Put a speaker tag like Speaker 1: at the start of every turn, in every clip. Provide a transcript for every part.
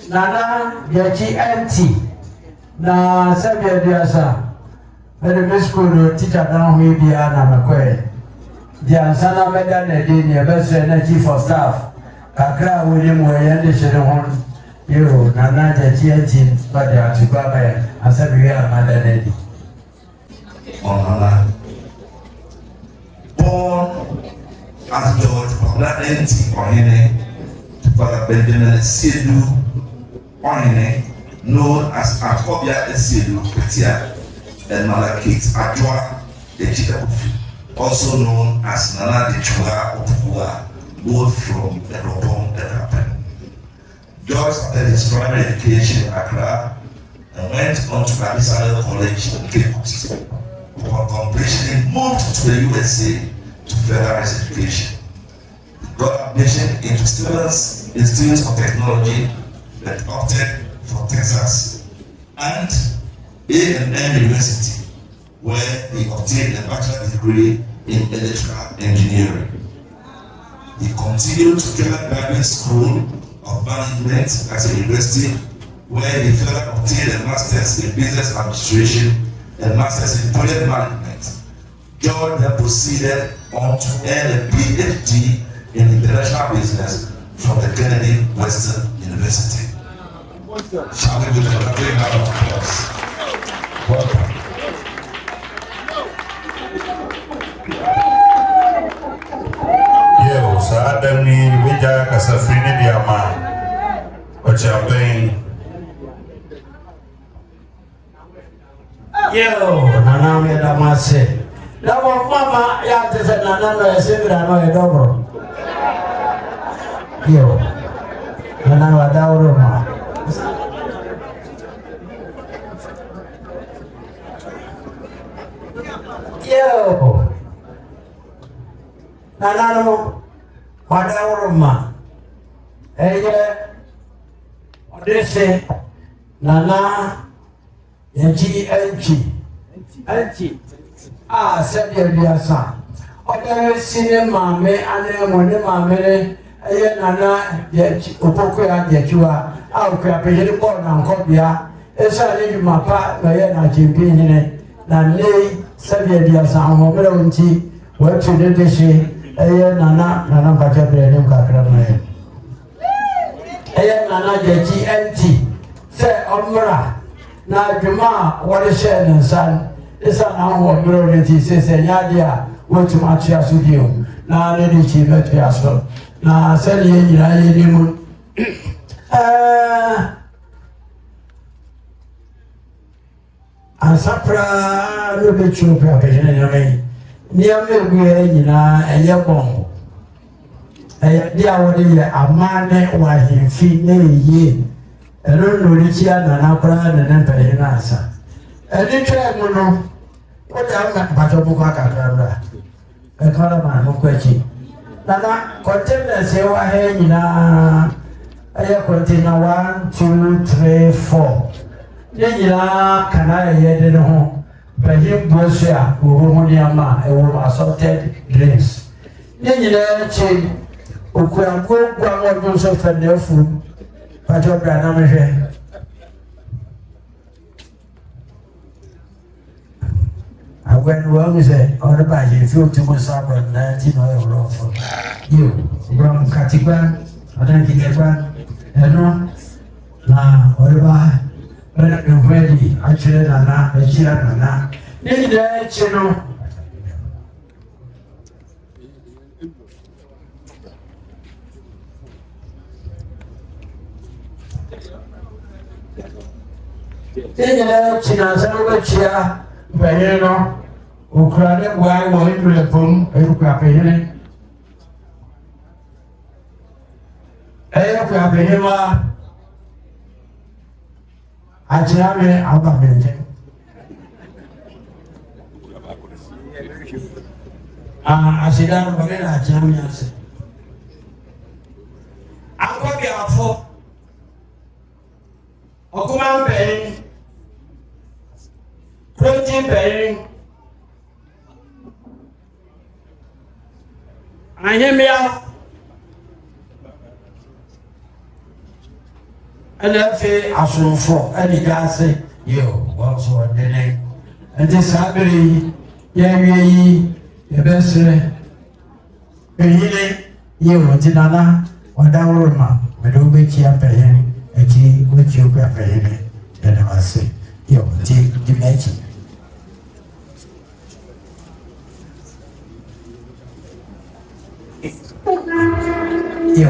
Speaker 1: Nana Gyakyi empty. Na Sabia Diasa. Very school teacher down here be Anna McQuay. The Ansana Medan Edin, best energy for staff. Kakra William Wayne Shedon. You, Nana Gyakyi empty, but they are to go by and Sabia Madan Edin.
Speaker 2: Born as George Okuapehene to Father Benjamin Sedu Ohene, known as Akobia Sedu Petia, and Malakit Adwa Ejikapufi, also known as Nana Dechua Opukua, both from the Robong Ekapen. George started his primary education in Accra and went on to Babisale College in Cape Coast. Upon completion, he moved to the USA to further his education. He got admission into Stevens Institute of Technology, but opted for Texas and A&M University, where he obtained a bachelor's degree in electrical engineering. He continued to Keller Graduate School of Management at the university, where he further obtained a master's in business administration and master's in project management. George then proceeded on to earn a PhD in international business from the Kennedy Western University. Shall we give them a big round of applause? Welcome.
Speaker 3: Yo, so Adami, Wija Kasafrini Diama, Okuapehene.
Speaker 1: Yo, Nana me da mase. Na mama ya tese Nana no esebira no edobro. Yo. Nana wa dauro ma. Yo. Nana no wa dauro ma. Eye odese Nana Gyakyi empty. Sabia Diasa. Other cinema me and Mone Nana Gyakyi Gyakyi Awukudae born and Kobia. Esa ni mapa na chimpini na lei Sabia Diasa amobera unti wetu dedeshe Nana Bajabre nem kakra na Nana Gyakyi empty. Say omra na juma wale share nsan isa na ho brilliant say nyadia want to match us with you na ready to meet us na sell ye nyira ye ni mu ansapra no be chu pra pejene nyame ni amegu ye nyina eye bon dia wode ye amane wa himfi na ye ero no rikia na pra na mpere na asa eni twa mu no o da na bato bu kwa kakra e kala ma mo kwachi na container se wa he nyina aya container 1 2 3 4 ye nyina kana ye de no bayi bosia wo ho ni ama e wo assorted drinks ye nyina chi okuanko gwa mo so fa na fu Pacho Brana Measure. I went well with it, or the body, if you took us up on 19 oil for you, from Katiban, I don't think I want, and no, whatever, when I'm ready, I chill Nana, I chill Nana. Then the channel. Then China Baheno, Ukraine, why were you the boom, Okuapehene? Okuapehene, Ajame, Abamente. Asidan Bagana, Ajamias. Akuapehene, Okuapehene. Protein bearing. I hear me out. And if I saw for any gas, you also a dinner. And this happening, ye best you, Tinana, or Daurma, but don't be Okuapehene, a key with Okuapehene, and I say, you, the making. You,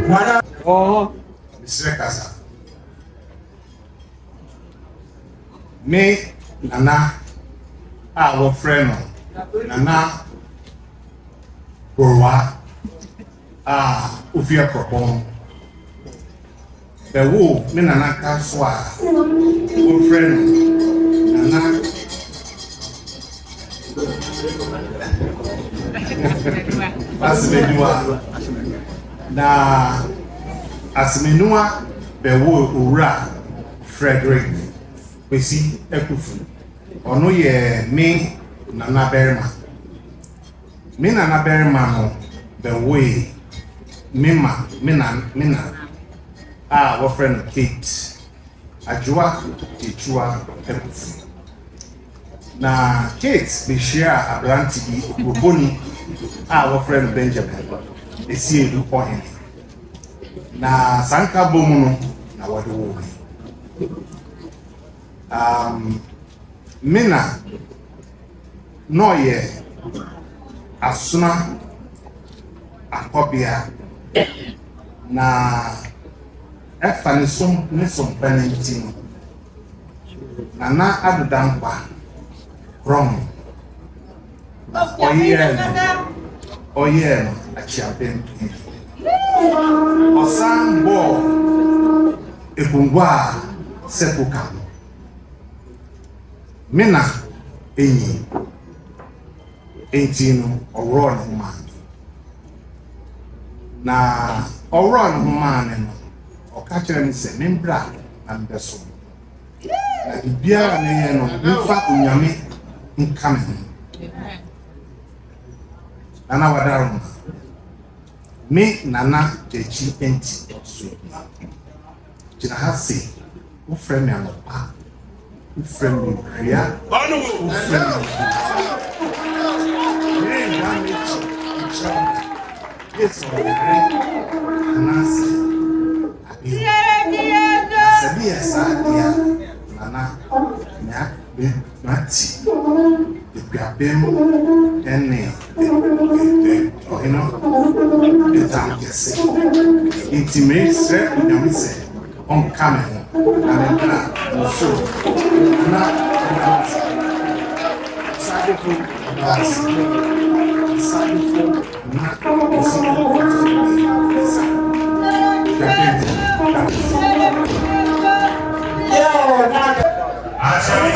Speaker 1: one
Speaker 4: Oh, Mr. Kasa. Me, Nana, our friend, Nana, Borwa, Ufia Propon. The woo, me Nana Kaswa, our friend, Nana. Na asmenua bewo owura Frederick Kwesi Ekufu ono ye me Nana Berma no bewo me na our friend Kate Ajua Echua Ekufu na Kate be share abranti bi Okoboni our friend Benjamin esi edu Okuapehene na sanka bomu no na wode wo mina no ye asuna akobia na efa ne som panentin na adudankwa from oye achiapen osan bo ekungwa sepuka mina enyi entino owron huma na owron huma ne no okachire mi se membra na mbeso na bibia ne ye no mfa onyame nkame Nana Wadaruma. Me Nana Gyakyi enti so. Jina ha se, wo frame me anopa. Wo frame me ria. Wo frame me. Yes, Nana nya be mati. Okuapehene ene you know the time kese intimate unyamise on camera and then so na side
Speaker 3: Actually,